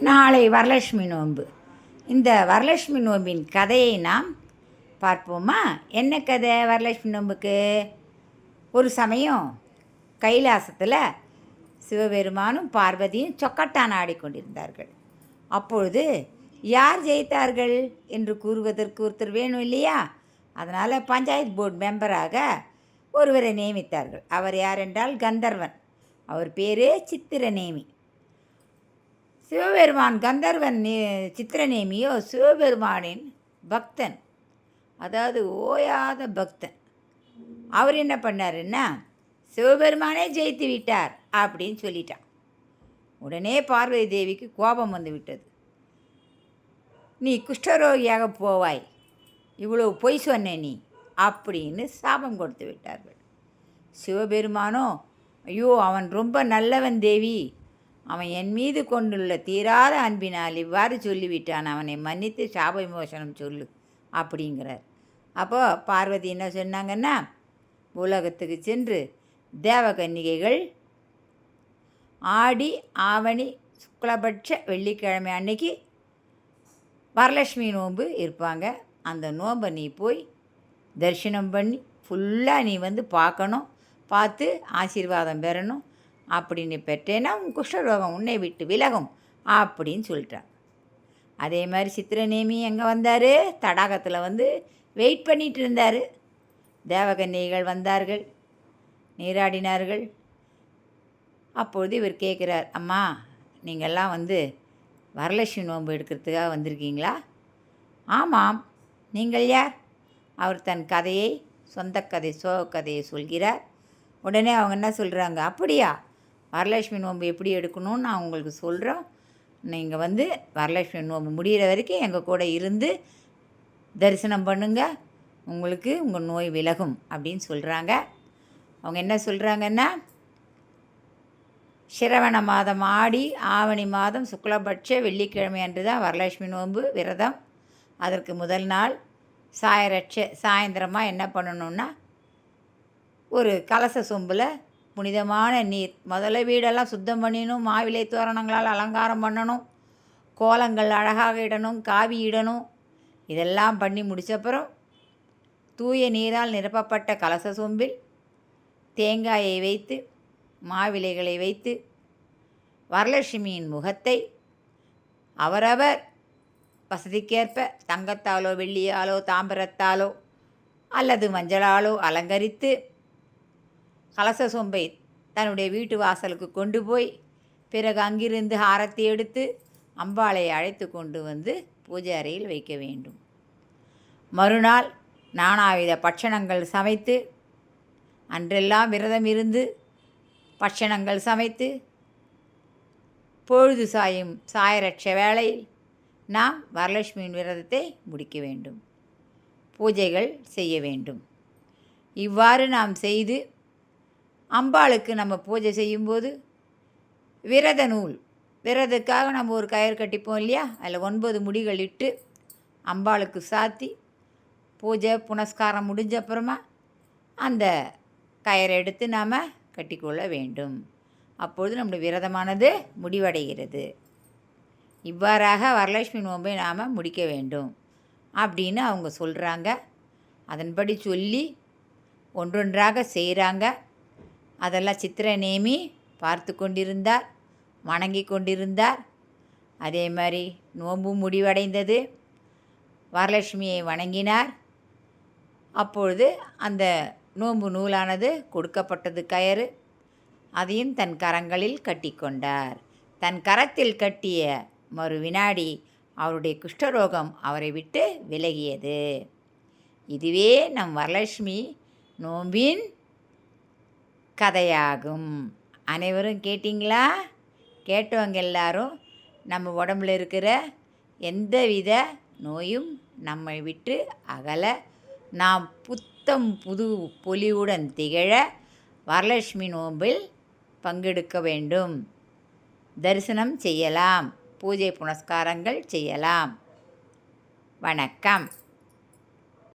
நாளை வரலட்சுமி நோன்பு. இந்த வரலட்சுமி நோன்பின் கதையை நாம் பார்ப்போமா? என்ன கதை வரலட்சுமி நோன்புக்கு? ஒரு சமயம் கைலாசத்தில் சிவபெருமானும் பார்வதியும் சொக்கட்டான் ஆடிக்கொண்டிருந்தார்கள். அப்பொழுது யார் ஜெயித்தார்கள் என்று கூறுவதற்கு ஒருத்தர் வேணும் இல்லையா? அதனால் பஞ்சாயத்து போர்டு மெம்பராக ஒருவரை நியமித்தார்கள். அவர் யார் என்றால் கந்தர்வன். அவர் பேர் சித்திரநேமி. சிவபெருமான் கந்தர்வன் சித்திரநேமியோ சிவபெருமானின் பக்தன், அதாவது ஓயாத பக்தன். அவர் என்ன பண்ணாருன்னா, சிவபெருமானே ஜெயித்து விட்டார் அப்படின்னு சொல்லிட்டான். உடனே பார்வதி தேவிக்கு கோபம் வந்து விட்டது. நீ குஷ்டரோகியாக போவாய், இவ்வளோ பொய் சொன்ன நீ அப்படின்னு சாபம் கொடுத்து விட்டார்கள். சிவபெருமானோ, ஐயோ அவன் ரொம்ப நல்லவன் தேவி, அவன் என் மீது கொண்டுள்ள தீராத அன்பினால் இவ்வாறு சொல்லிவிட்டான், அவனை மன்னித்து சாப விமோசனம் சொல்லு அப்படிங்கிறார். அப்போது பார்வதி என்ன சொன்னாங்கன்னா, உலகத்துக்கு சென்று தேவகன்னிகைகள் ஆடி ஆவணி சுக்லபட்ச வெள்ளிக்கிழமை அன்னைக்கு வரலட்சுமி நோன்பு இருப்பாங்க. அந்த நோன்பை நீ போய் தரிசனம் பண்ணி ஃபுல்லாக நீ வந்து பார்க்கணும், பார்த்து ஆசீர்வாதம் பெறணும். அப்படின்னு பெற்றேன்னா உன் குஷ்டரோகம் உன்னை விட்டு விலகும் அப்படின்னு சொல்லிட்டாங்க. அதே மாதிரி சித்திரநேமி எங்கே வந்தார்? தடாகத்தில் வந்து வெயிட் பண்ணிகிட்டு இருந்தார். தேவகன்னிகள் வந்தார்கள், நீராடினார்கள். அப்பொழுது இவர் கேட்குறார், அம்மா நீங்கள்லாம் வந்து வரலட்சுமி நோன்பு எடுக்கிறதுக்காக வந்திருக்கீங்களா? ஆமாம், நீங்கள் யார்? அவர் தன் கதையை, சொந்த கதை, சோகக்கதையை சொல்கிறார். உடனே அவங்க என்ன சொல்கிறாங்க, அப்படியா, வரலட்சுமி நோன்பு எப்படி எடுக்கணும்னு நான் உங்களுக்கு சொல்கிறோம், நீங்கள் வந்து வரலட்சுமி நோன்பு முடிகிற வரைக்கும் எங்கள் கூட இருந்து தரிசனம் பண்ணுங்க, உங்களுக்கு உங்கள் நோய் விலகும் அப்படின்னு சொல்கிறாங்க. அவங்க என்ன சொல்கிறாங்கன்னா, சிரவண மாதம் ஆடி ஆவணி மாதம் சுக்லபட்ச வெள்ளிக்கிழமை அன்று தான் வரலட்சுமி நோன்பு விரதம். அதற்கு முதல் நாள் சாயந்தரமாக என்ன பண்ணணுன்னா, ஒரு கலச சொம்பில் புனிதமான நீர், முதல்ல வீடெல்லாம் சுத்தம் பண்ணிடணும், மாவிலை தோரணங்களால் அலங்காரம் பண்ணணும், கோலங்கள் அழகாக இடணும், காவி இடணும். இதெல்லாம் பண்ணி முடித்தப்புறம் தூய நீரால் நிரப்பப்பட்ட கலச சொம்பில் தேங்காயை வைத்து மாவிலைகளை வைத்து வரலட்சுமியின் முகத்தை அவரவர் வசதிக்கேற்ப தங்கத்தாலோ வெள்ளியாலோ தாம்பரத்தாலோ அல்லது மஞ்சளாலோ அலங்கரித்து கலச சொம்பை தன்னுடைய வீட்டு வாசலுக்கு கொண்டு போய் பிறகு அங்கிருந்து ஆரத்தி எடுத்து அம்பாளை அழைத்து கொண்டு வந்து பூஜை அறையில் வைக்க வேண்டும். மறுநாள் நானாவித பட்சணங்கள் சமைத்து, அன்றெல்லாம் விரதம் இருந்து பட்சணங்கள் சமைத்து பொழுது சாயரட்ச வேளையில் நாம் வரலட்சுமியின் விரதத்தை முடிக்க வேண்டும், பூஜைகள் செய்ய வேண்டும். இவ்வாறு நாம் செய்து அம்பாளுக்கு நம்ம பூஜை செய்யும்போது விரத நூல், விரதத்துக்காக நம்ம ஒரு கயிறு கட்டிப்போம் இல்லையா, அதில் 9 முடிகள் இட்டு அம்பாளுக்கு சாத்தி பூஜை புனஸ்காரம் முடிஞ்ச அப்புறமா அந்த கயிறை எடுத்து நாம் கட்டிக்கொள்ள வேண்டும். அப்பொழுது நம்முடைய விரதமானது முடிவடைகிறது. இவ்வாறாக வரலட்சுமி நோன்பை நாம் முடிக்க வேண்டும் அப்படின்னு அவங்க சொல்கிறாங்க. அதன்படி சொல்லி ஒன்றொன்றாக செய்கிறாங்க. அதெல்லாம் சித்திரநேமி பார்த்து கொண்டிருந்தார், வணங்கி கொண்டிருந்தார். அதே மாதிரி நோன்பு முடிவடைந்தது. வரலட்சுமியை வணங்கினார். அப்பொழுது அந்த நோன்பு நூலானது கொடுக்கப்பட்டது கயிறு, அதையும் தன் கரங்களில் கட்டிக்கொண்டார். தன் கரத்தில் கட்டிய மறு வினாடி அவருடைய குஷ்டரோகம் அவரை விட்டு விலகியது. இதுவே நம் வரலட்சுமி நோம்பின் கதையாகும். அனைவரும் கேட்டிங்களா? கேட்டவங்க எல்லாரும் நம்ம உடம்புல இருக்கிற எந்தவித நோயும் நம்மை விட்டு அகல, நாம் புத்தம் புது பொலிவுடன் திகழ வரலட்சுமி நோம்பில் பங்கெடுக்க வேண்டும். தரிசனம் செய்யலாம், பூஜை புனஸ்காரங்கள் செய்யலாம். வணக்கம்.